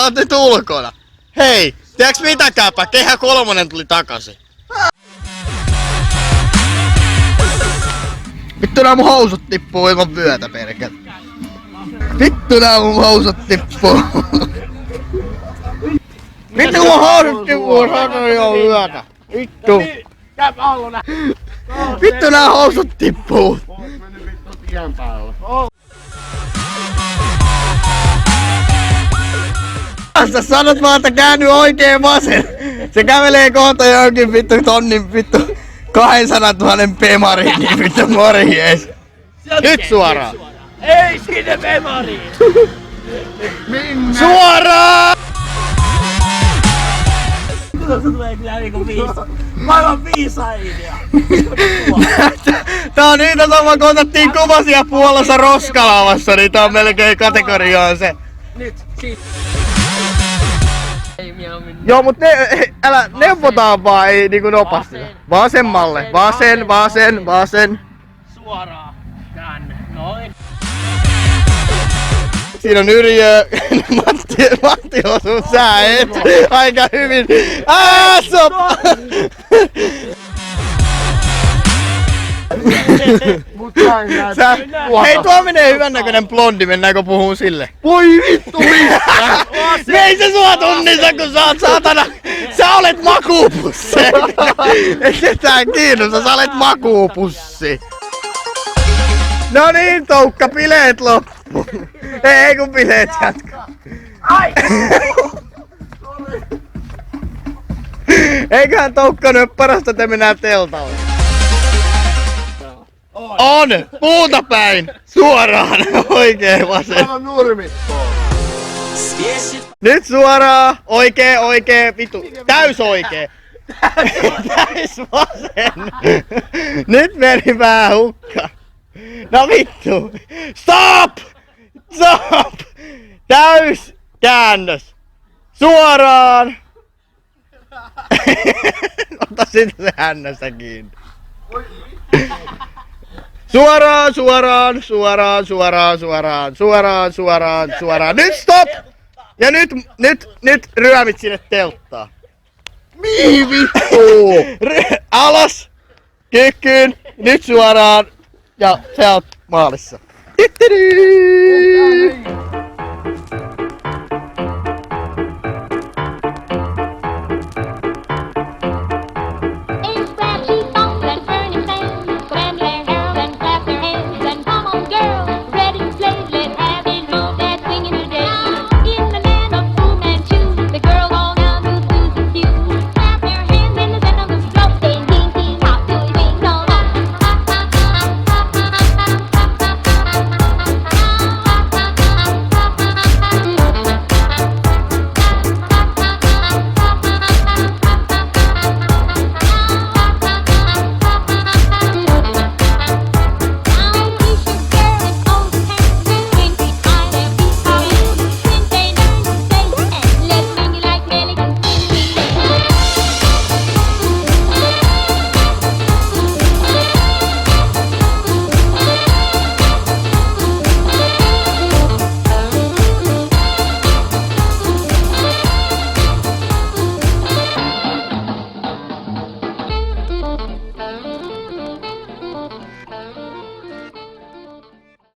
Sä oot nyt ulkona. Hei, tiedäks mitäkääpä? Kehä 3 tuli takaisin. Vittu nää mun housut tippuu ilman vyötä perkele. Vittu nää mun housut tippuu. Vittu mun housut tippuu, sanoin jo vyötä. Vittu. Vittu nää housut tippuu. Sä sanot vaan, että käänny oikein vasen. Se kävelee kohta jonkin vittu tonnin vittu 200 000 pemariin, niin vittu morjes. Nyt suoraan. Ei sinne pemariin! Minne? Suoraan! Se tulee kyllä niinku maailman viisain idea. Tää on niitä sama, kun otettiin kuvasia Puolassa roskalavassa, niin tää on melkein kategoriaan se. Nyt, sit. Ei mieluummin. Joo, mut älä neuvotaan vaan, ei niinku nopasti. Vasemmalle, vasen. Suoraan tänne, noin. Siinä on Yrjö, Matti osuu, sä et aika hyvin. Sop! Hei, tuo menee hyvän näköinen blondi, mennäänkö puhuu sille? Voi vittu mistä! Ei se sua tunnista, kun sä oot saatana! Sä olet makuupussi! Ei ketään kiinnosta, sä olet makuupussi! No niin, Toukka, bileet loppu! Ei kun bileet jatkaa! Ai! Eiköhän Toukka nyt parasta, että mennään teltalle. On! Puuta päin! Suoraan! Oikein vasen! Aivan nurmikkoon! Nyt suoraan! Oikee, vitu! Täys oikee! Täys vasen! Nyt meni vähän hukka! No vittu! Stop! Stop! Täys käännös! Suoraan! Ota sitä se hännästä kiinni. Suoraan. Nyt stop! Ja nyt ryömit sinne telttaan. Mihin vittu? Alas! Kyykkyyn! Nyt suoraan! Ja sä oot maalissa.